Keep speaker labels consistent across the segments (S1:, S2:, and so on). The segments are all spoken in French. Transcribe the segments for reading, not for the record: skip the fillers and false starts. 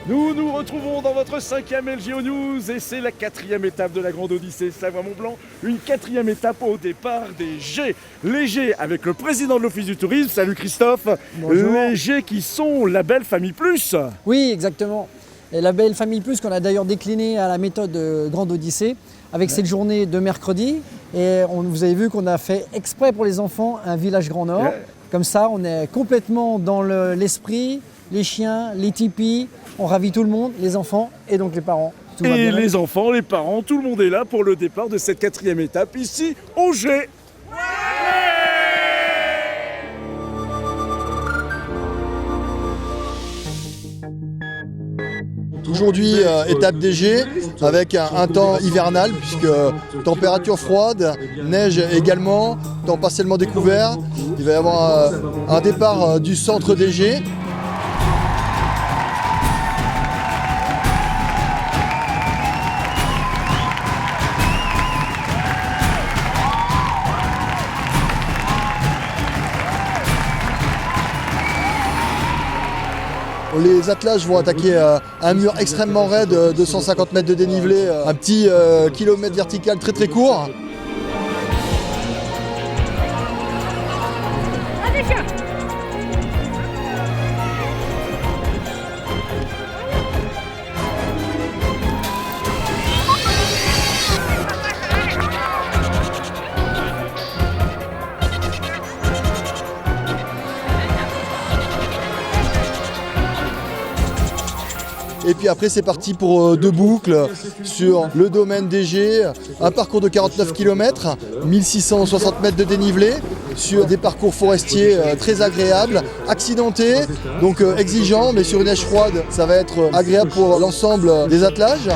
S1: Nous nous retrouvons dans votre 5e LGO News et c'est la 4e étape de la Grande Odyssée Savoie-Mont-Blanc. Une 4e étape au départ des G. Les G avec le président de l'Office du Tourisme, salut Christophe.
S2: Bonjour.
S1: Les G qui sont Label Famille Plus.
S2: Oui, exactement. Et Label Famille Plus qu'on a d'ailleurs décliné à la méthode Grande Odyssée avec cette journée de mercredi. Et vous avez vu qu'on a fait exprès pour les enfants un village Grand Nord. Comme ça, on est complètement dans l'esprit, les chiens, les tipis. On ravit tout le monde, les enfants et donc les parents. Tout va
S1: Et
S2: bien.
S1: les enfants, les parents, tout le monde est là pour le départ de cette 4e étape ici au G.
S3: Aujourd'hui, étape des G avec un temps hivernal puisque température froide, neige également, temps partiellement découvert. Il va y avoir un départ du centre des G. Les attelages vont attaquer un mur extrêmement raide de 150 mètres de dénivelé, un petit kilomètre vertical très court. Et puis après c'est parti pour 2 boucles sur le domaine des G, un parcours de 49 km, 1660 mètres de dénivelé, sur des parcours forestiers très agréables, accidentés, donc exigeants, mais sur une neige froide, ça va être agréable pour l'ensemble des attelages.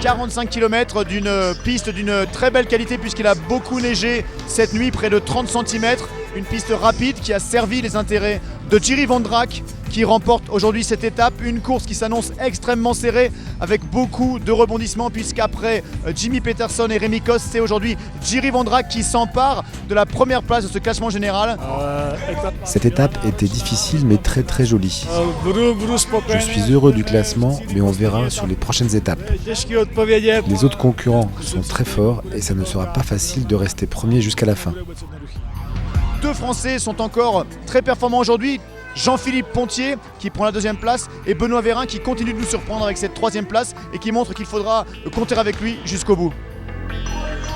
S4: 45 km d'une piste d'une très belle qualité puisqu'il a beaucoup neigé cette nuit, près de 30 cm. Une piste rapide qui a servi les intérêts de Thierry Vandrak qui remporte aujourd'hui cette étape. Une course qui s'annonce extrêmement serrée avec beaucoup de rebondissements puisqu'après Jimmy Peterson et Rémi Coste, c'est aujourd'hui Thierry Vandrak qui s'empare de la première place de ce classement général.
S5: Cette étape était difficile mais très jolie. Je suis heureux du classement mais on verra sur les prochaines étapes. Les autres concurrents sont très forts et ça ne sera pas facile de rester premier jusqu'à la fin.
S4: 2 Français sont encore très performants aujourd'hui. Jean-Philippe Pontier qui prend la 2e place et Benoît Vérin qui continue de nous surprendre avec cette 3e place et qui montre qu'il faudra compter avec lui jusqu'au bout.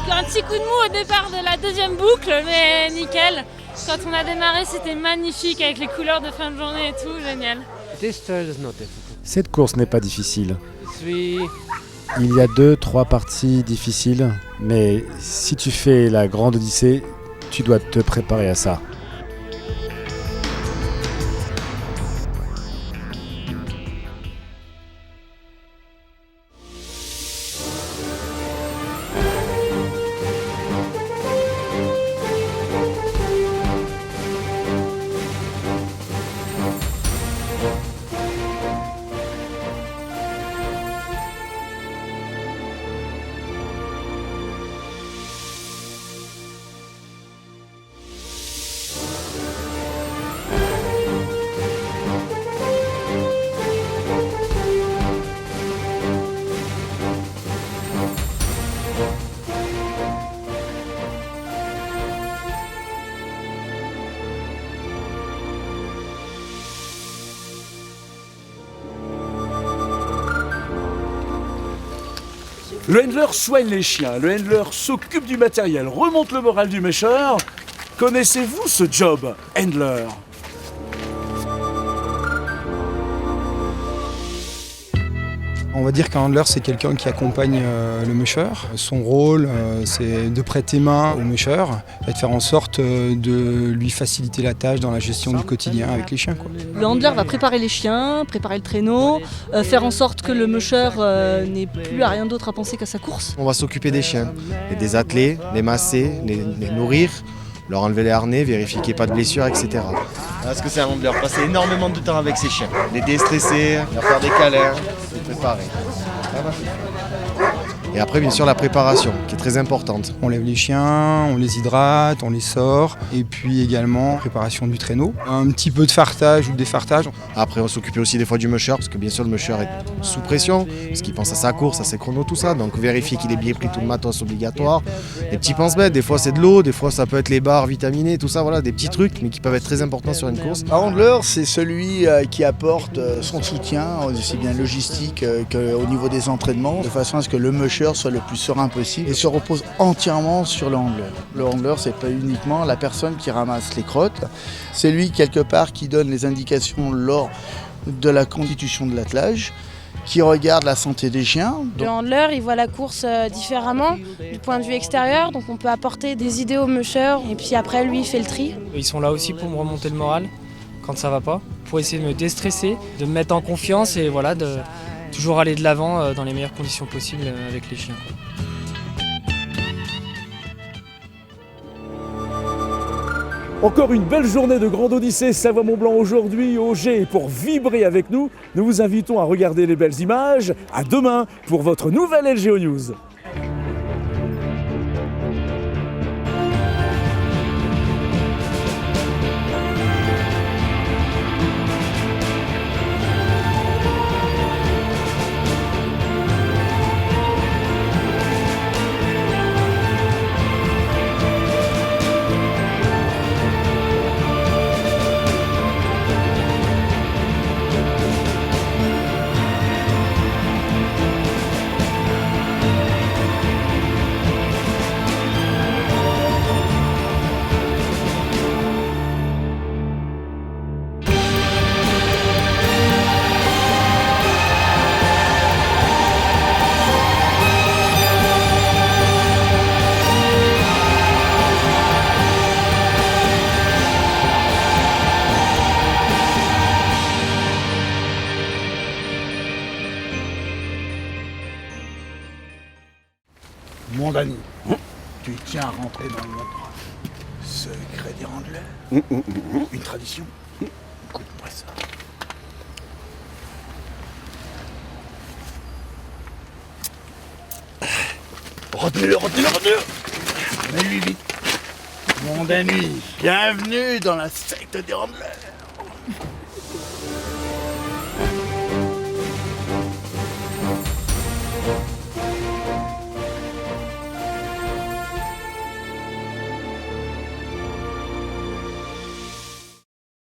S6: Un petit coup de mou au départ de la 2e boucle, mais nickel. Quand on a démarré, c'était magnifique avec les couleurs de fin de journée et tout, génial.
S5: Cette course n'est pas difficile. Il y a 2-3 parties difficiles, mais si tu fais la Grande Odyssée, tu dois te préparer à ça.
S1: Le handler soigne les chiens, le handler s'occupe du matériel, remonte le moral du mécheur. Connaissez-vous ce job, handler ?
S7: On va dire qu'un handler, c'est quelqu'un qui accompagne le musher. Son rôle, c'est de prêter main au musher et de faire en sorte de lui faciliter la tâche dans la gestion du quotidien avec les chiens, quoi.
S8: Le handler va préparer les chiens, préparer le traîneau, faire en sorte que le musher n'ait plus à rien d'autre à penser qu'à sa course.
S9: On va s'occuper des chiens, et des attelés, les masser, les nourrir, leur enlever les harnais, vérifier qu'il n'y ait pas de blessures, etc. Parce que c'est un handler, passer énormément de temps avec ses chiens, les déstresser, leur faire des câlins, se préparer. Et après, bien sûr, la préparation, qui est très importante.
S7: On lève les chiens, on les hydrate, on les sort. Et puis également, préparation du traîneau. Un petit peu de fartage ou de défartage.
S9: Après, on s'occupait aussi des fois du musher, parce que bien sûr, le musher est sous pression, parce qu'il pense à sa course, à ses chronos, tout ça. Donc, vérifier qu'il est bien pris tout le matos obligatoire. Des petits pense-bêtes, des fois c'est de l'eau, des fois ça peut être les barres vitaminées, tout ça, voilà, des petits trucs, mais qui peuvent être très importants sur une course.
S10: Un handler, c'est celui qui apporte son soutien, aussi bien logistique qu'au niveau des entraînements, de façon à ce que le musher soit le plus serein possible et se repose entièrement sur le handler. Le handler, c'est pas uniquement la personne qui ramasse les crottes, c'est lui quelque part qui donne les indications lors de la constitution de l'attelage, qui regarde la santé des chiens.
S11: Le handler, il voit la course différemment du point de vue extérieur, donc on peut apporter des idées au musher et puis après lui il fait le tri.
S12: Ils sont là aussi pour me remonter le moral quand ça va pas, pour essayer de me déstresser, de me mettre en confiance et voilà, de toujours aller de l'avant dans les meilleures conditions possibles avec les chiens.
S1: Encore une belle journée de Grande Odyssée Savoie-Mont-Blanc aujourd'hui au G. Et pour vibrer avec nous, nous vous invitons à regarder les belles images. À demain pour votre nouvelle LGO News.
S10: Mon ami, tu tiens à rentrer dans le monde secret des handlers. Une tradition. Écoute-moi ça. Retenez-le. Mets-lui vite. Mon ami, bienvenue dans la secte des handlers.